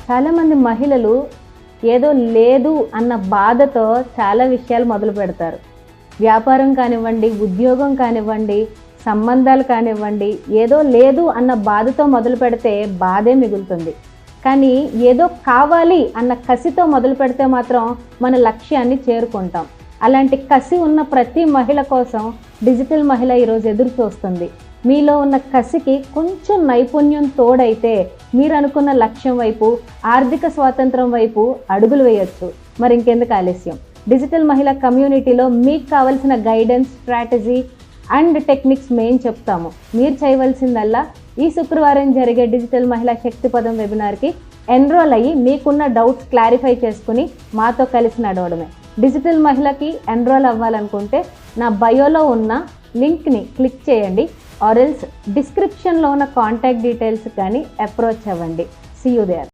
చాలామంది మహిళలు ఏదో లేదు అన్న బాధతో చాలా విషయాలు మొదలు పెడతారు. వ్యాపారం కానివ్వండి, ఉద్యోగం కానివ్వండి, సంబంధాలు కానివ్వండి, ఏదో లేదు అన్న బాధతో మొదలు పెడితే బాధే మిగులుతుంది. కానీ ఏదో కావాలి అన్న కసితో మొదలు పెడితే మాత్రం మన లక్ష్యాన్ని చేరుకుంటాం. అలాంటి కసి ఉన్న ప్రతి మహిళ కోసం డిజిటల్ మహిళ ఈరోజు ఎదురు చూస్తుంది. మీలో ఉన్న కసికి కొంచెం నైపుణ్యం తోడైతే మీరు అనుకున్న లక్ష్యం వైపు, ఆర్థిక స్వాతంత్రం వైపు అడుగులు వేయొచ్చు. మరి ఇంకెందుకు ఆలస్యం? డిజిటల్ మహిళా కమ్యూనిటీలో మీకు కావలసిన గైడెన్స్, స్ట్రాటజీ అండ్ టెక్నిక్స్ మేము చెప్తాము. మీరు చేయవలసిందల్లా ఈ శుక్రవారం జరిగే డిజిటల్ మహిళా శక్తిపదం వెబినార్కి ఎన్రోల్ అయ్యి మీకున్న డౌట్స్ క్లారిఫై చేసుకుని మాతో కలిసి నడవడమే. డిజిటల్ మహిళకి ఎన్రోల్ అవ్వాలనుకుంటే నా బయోలో ఉన్న లింక్ని క్లిక్ చేయండి, ఆర్ ఎల్స్ డిస్క్రిప్షన్లో ఉన్న కాంటాక్ట్ డీటెయిల్స్ కానీ అప్రోచ్ అవ్వండి. See you there.